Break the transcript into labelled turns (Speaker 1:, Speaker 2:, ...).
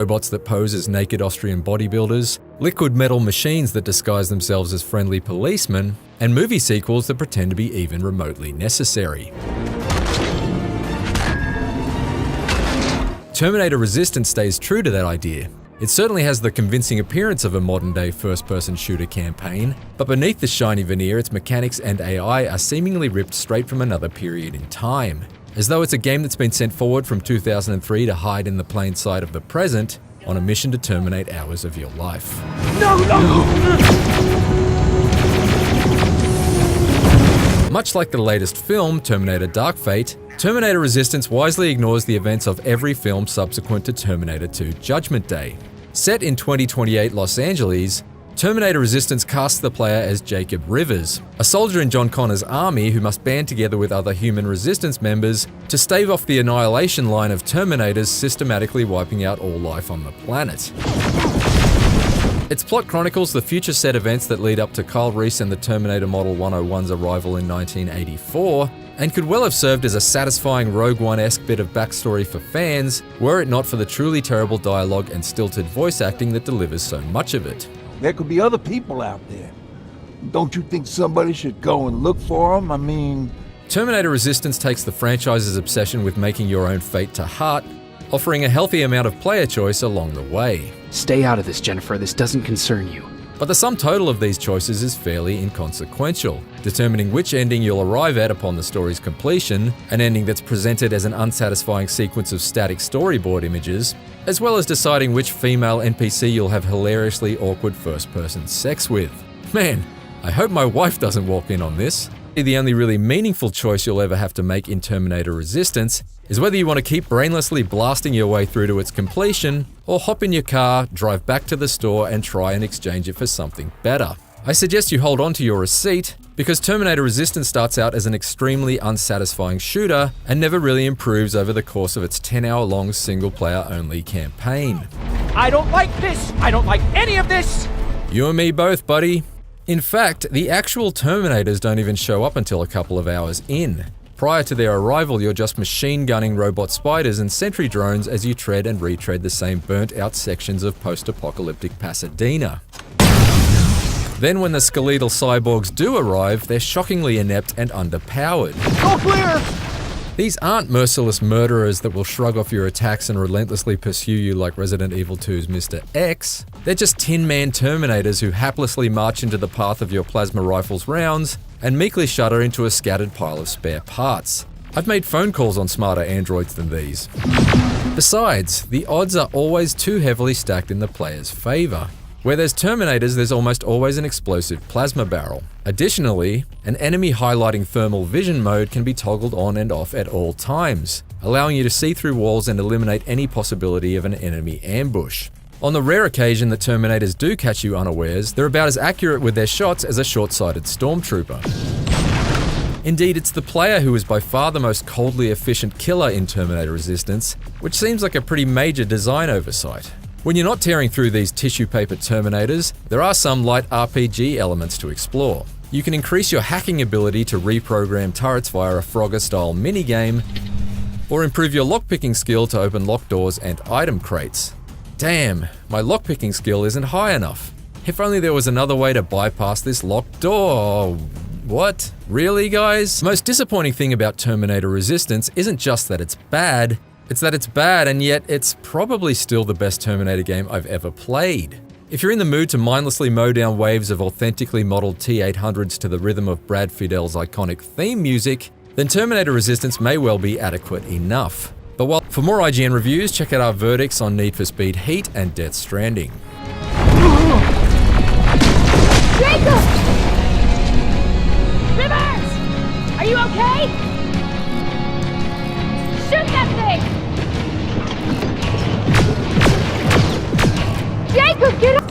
Speaker 1: robots that pose as naked Austrian bodybuilders, liquid metal machines that disguise themselves as friendly policemen, and movie sequels that pretend to be even remotely necessary. Terminator Resistance stays true to that idea. It certainly has the convincing appearance of a modern-day first-person shooter campaign, but beneath the shiny veneer, its mechanics and AI are seemingly ripped straight from another period in time. As though it's a game that's been sent forward from 2003 to hide in the plain sight of the present, on a mission to terminate hours of your life.
Speaker 2: No!
Speaker 1: Much like the latest film, Terminator Dark Fate, Terminator Resistance wisely ignores the events of every film subsequent to Terminator 2 Judgment Day. Set in 2028 Los Angeles, Terminator Resistance casts the player as Jacob Rivers, a soldier in John Connor's army who must band together with other human resistance members to stave off the annihilation line of Terminators systematically wiping out all life on the planet. Its plot chronicles the future set events that lead up to Kyle Reese and the Terminator Model 101's arrival in 1984, and could well have served as a satisfying Rogue One-esque bit of backstory for fans, were it not for the truly terrible dialogue and stilted voice acting that delivers so much of it.
Speaker 2: There could be other people out there. Don't you think somebody should go and look for them? I mean...
Speaker 1: Terminator Resistance takes the franchise's obsession with making your own fate to heart, offering a healthy amount of player choice along the way.
Speaker 3: Stay out of this, Jennifer. This doesn't concern you.
Speaker 1: But the sum total of these choices is fairly inconsequential, determining which ending you'll arrive at upon the story's completion, an ending that's presented as an unsatisfying sequence of static storyboard images, as well as deciding which female NPC you'll have hilariously awkward first-person sex with. Man, I hope my wife doesn't walk in on this. The only really meaningful choice you'll ever have to make in Terminator Resistance is whether you want to keep brainlessly blasting your way through to its completion, or hop in your car, drive back to the store and try and exchange it for something better. I suggest you hold on to your receipt, because Terminator Resistance starts out as an extremely unsatisfying shooter and never really improves over the course of its 10-hour-long single-player-only campaign.
Speaker 4: I don't like this! I don't like any of this!
Speaker 1: You and me both, buddy. In fact, the actual Terminators don't even show up until a couple of hours in. Prior to their arrival, you're just machine gunning robot spiders and sentry drones as you tread and retread the same burnt-out sections of post-apocalyptic Pasadena. Then when the skeletal cyborgs do arrive, they're shockingly inept and underpowered.
Speaker 2: All clear!
Speaker 1: These aren't merciless murderers that will shrug off your attacks and relentlessly pursue you like Resident Evil 2's Mr. X. They're just Tin Man Terminators who haplessly march into the path of your plasma rifle's rounds and meekly shudder into a scattered pile of spare parts. I've made phone calls on smarter androids than these. Besides, the odds are always too heavily stacked in the player's favor. Where there's Terminators, there's almost always an explosive plasma barrel. Additionally, an enemy highlighting thermal vision mode can be toggled on and off at all times, allowing you to see through walls and eliminate any possibility of an enemy ambush. On the rare occasion that Terminators do catch you unawares, they're about as accurate with their shots as a short-sighted stormtrooper. Indeed, it's the player who is by far the most coldly efficient killer in Terminator Resistance, which seems like a pretty major design oversight. When you're not tearing through these tissue paper Terminators, there are some light RPG elements to explore. You can increase your hacking ability to reprogram turrets via a Frogger-style minigame, or improve your lockpicking skill to open locked doors and item crates. Damn, my lockpicking skill isn't high enough. If only there was another way to bypass this locked door. What? Really, guys? The most disappointing thing about Terminator Resistance isn't just that it's bad, it's that it's bad, and yet it's probably still the best Terminator game I've ever played. If you're in the mood to mindlessly mow down waves of authentically modeled T-800s to the rhythm of Brad Fiedel's iconic theme music, then Terminator Resistance may well be adequate enough. But while for more IGN reviews, check out our verdicts on Need for Speed Heat and Death Stranding.
Speaker 5: Jacob! Rivers! Are you okay? Shoot that thing! Jacob, get up!